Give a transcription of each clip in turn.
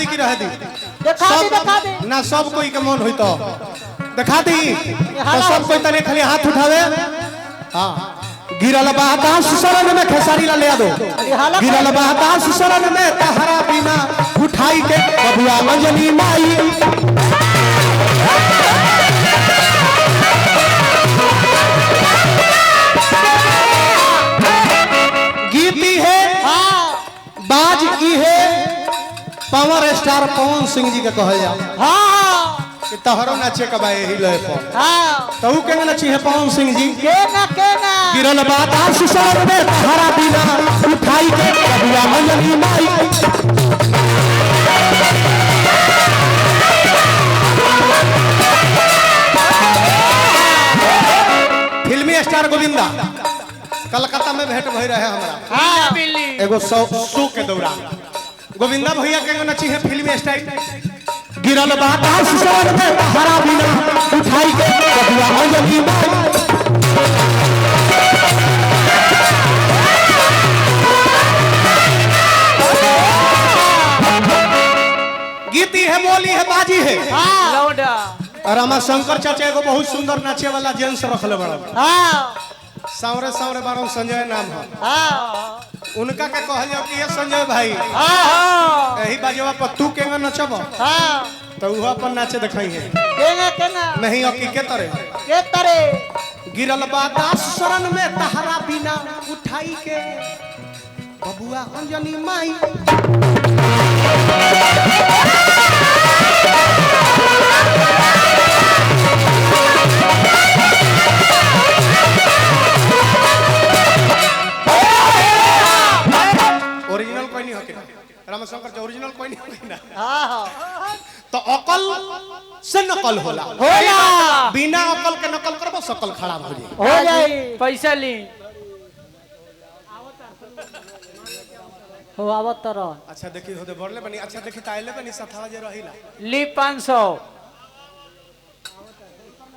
दी कि रह दी देखा दी ना सब कोई के मन होई तो देखा दी तो सब कोई तने खाली हाथ उठावे हां गिरल बातास शरण में खेसारी ला ले दो गिरल बातास शरण में तहरा बिना उठाई के बबुआ अंजनी माई गीती है बाज की है पावर स्टार पवन सिंह जी के कहल जा हां कि तहरो नाचे कबा यही लय पर हां तहु के नची है पवन सिंह जी केना गिरल बातास शरण में तहरा बिना उठाई के बबुआ अंजनी माई फिल्मी स्टार गोविंदा कलकत्ता में भेंट भई रहे हमरा हां एगो शो के दौरान गोविंदा भैया के नची है फिल्मी स्टाइल गिरल बातास शरण में तहरा बिना उठाई के बबुआ अंजनी माई गीती है बोली है बाजी है लौंडा रमा शंकर चाचा एगो बहुत सुंदर नाचे वाला जेंट्स रखले बड़ा हां सावरे सावरे बारों संजय नाम है हां उनका के कहल जाओ कि ये संजय भाई हां यही बाजवा पर तू केंगा नचब हां तो वह अपन नाचे दिखाई है केना नहीं अकी के तरे गिरल बातास शरण में तहरा बिना उठाई के बबुआ अंजनी माई ओरिजिनल कोई नहीं होके रामशंकर जो ओरिजिनल कोई नहीं होके ना हां तो अकल से नकल होला बिना अकल के नकल करबो सकल खराब हो जाई पैसा ली हो आवत तर अच्छा देखी होदे बढ़ले बनी अच्छा देखी ताइले बनी सथवा जे रहिला ली 500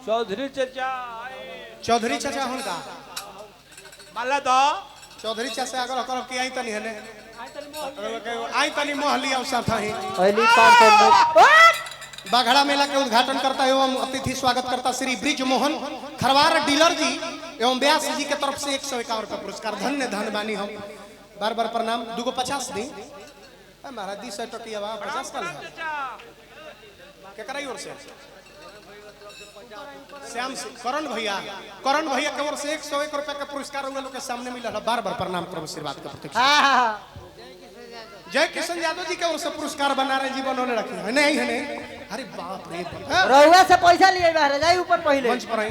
चौधरी चाचा हुनका माला दो चौधरी चाचा अगर कर के आई तनी हने आई तनी मोहली अवसर थही पहली 500 बाघड़ा मेला के उद्घाटन करता एवं अतिथि स्वागत करता श्री ब्रिज मोहन खरवार डीलर जी एवं व्यास जी के तरफ से 151 रुपया पुरस्कार धन्य धन बानी हम बार बार प्रणाम दुगो 50 दी महाराज दी 100 टकिया 50 का क्या कराई और से श्याम करण भैया के ओर से 101 रुपया का पुरस्कार हुए लोग के सामने मिला बार बार प्रणाम करो आशीर्वाद का प्रतीक्षा जय किशन यादव जी के ओर से पुरस्कार बना रहे जीवन उन्होंने रखे है नहीं अरे बाप रे रहुआ से पैसा लिए महाराज आई ऊपर पहले मंच पर आई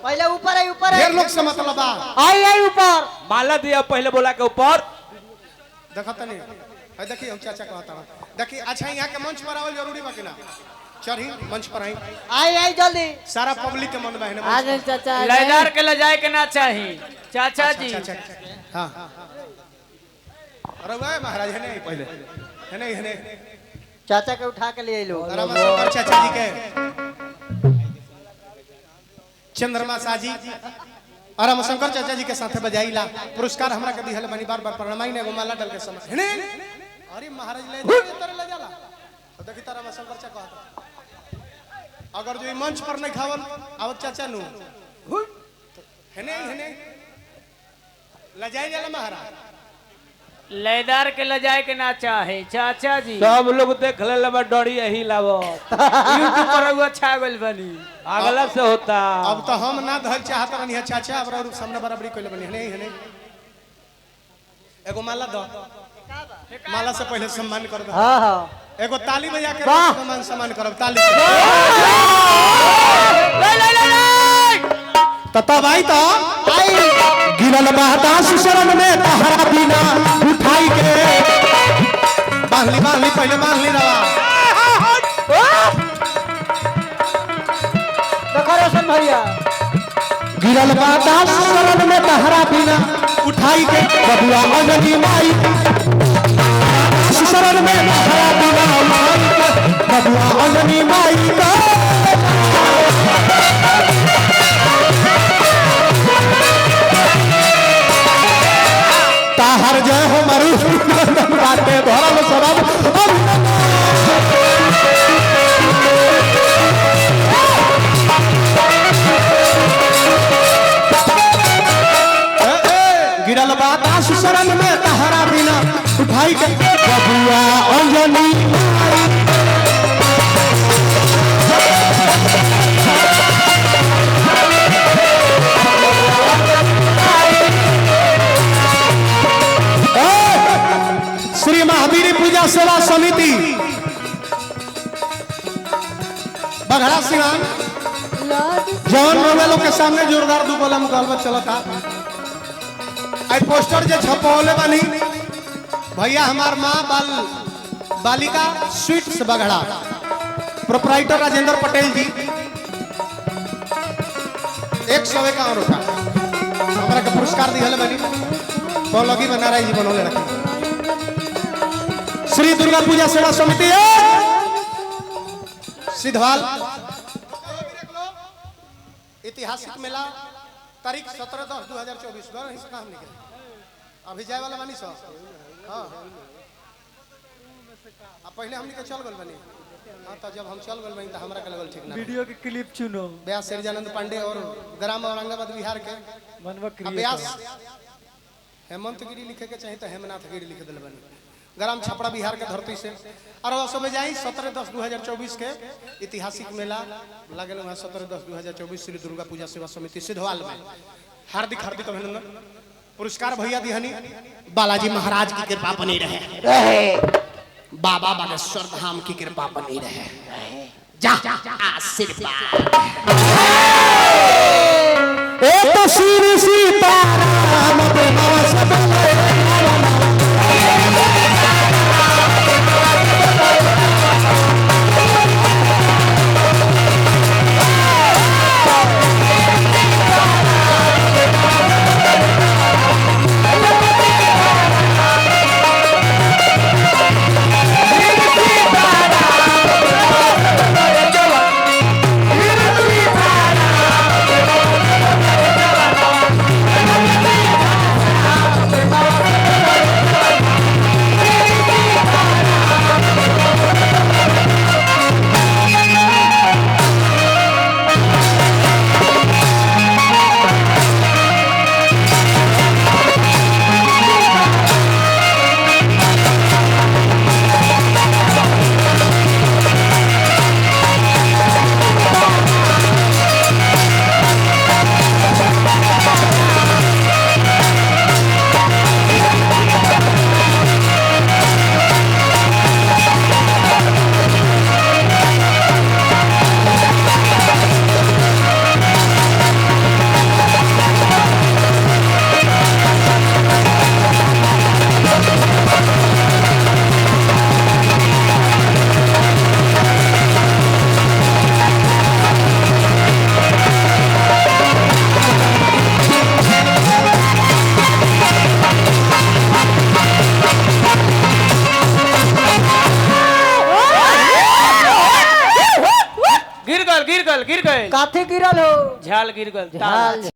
पहले ऊपर आई ढेर लोग से मतलब आई ऊपर माला दिया पहले बोला के ऊपर देखत नहीं है देखिए हम चाचा कहता देखिए अच्छा यहाँ के मंच पर आवल जरूरी बा कि ना चढ़ी मंच पर आई जल्दी सारा पब्लिक के मन में आ जाए चाचा लयदार के ले जाए के ना चाहिए चाचा जी हां अरे वाह महाराज है नहीं पहले है नहीं चाचा के उठा के ले लो रामशंकर चाचा जी के चंद्रमा साजी और रामशंकर चाचा जी के साथ बजाईला पुरस्कार हमरा के दिहल बनी बार बार प्रणामाई ने गोमाला डल के समय है अरे महाराज ले जाला तो देखी तारा रामशंकर चाचा कहता अगर जो मंच पर नहीं खावल आवत चाचा नु है नहीं लजाई जाला महाराज लयदार के ले जाए के ना चाहे चाचा जी सब लोग देख ले डरी यही लावत यूट्यूब पर हुआ छागल बनी अगला से होता अब तो हम ना धल चाहत रहनी है चाचा अब और सामने बराबरी कोई बनी है नहीं एगो माला दो माला से पहले सम्मान कर दो हां एगो ताली बजा के सम्मान करब ताली से तब आई तो गिरल बातास शरण में तहरा बिना उठाई के बांधली पहले बांधली रवा देखो रोशन भैया गिरल बातास शरण में तहरा बिना उठाई के बबुआ अंजनी माई शरण में तहरा बिना उठाई के बबुआ अंजनी माई का ताहर जय हो मरु बाटे धरम सरब कवि बघड़ा सिवान जौन रोमेलो के सामने जोरदार दुगोला मुकाबला चलता। आई पोस्टर जे छपौले बनी भैया हमार माँ बालिका स्वीट्स बघड़ा प्रोपराइटर राजेंद्र पटेल जी 151 रुपया हमारा के पुरस्कार दिहल बनी पौलगी बनाराय जी बनोले रखे। श्री दुर्गा पूजा सेवा समिति सिद्धवाल ऐतिहासिक मेला तारीख 17/10/2024 घर ही से काम निकले अभी जाए वाला बनी सो हाँ अब पहले हमनी के चल गल बनी हाँ तो जब हम चल गल बनी तो हमरा के लेवल ठीक ना वीडियो के क्लिप चुनो व्यास सिरजानंद पांडे और ग्राम औरंगाबाद बिहार के मनवा व्यास हेमंत गिरी लिखे के चाहिए तो हेमनाथ गिरी लिख दिल बनी ग्राम छपरा बिहार के धरती से और सब जाई 17/10/2024 के ऐतिहासिक मेला लगल वहाँ 17/10/2024 श्री दुर्गा पूजा सेवा समिति सिद्धवाल में हार्दिक हार्दिक अभिनंदन। पुरस्कार भैया दिहनी बालाजी महाराज की कृपा बनी रहे बाबा बागेश्वर धाम की कृपा बनी रहे जा आशीर्वाद तो श्री सीताराम गिर गल काथे गिरल हो झाल गिर गल झाल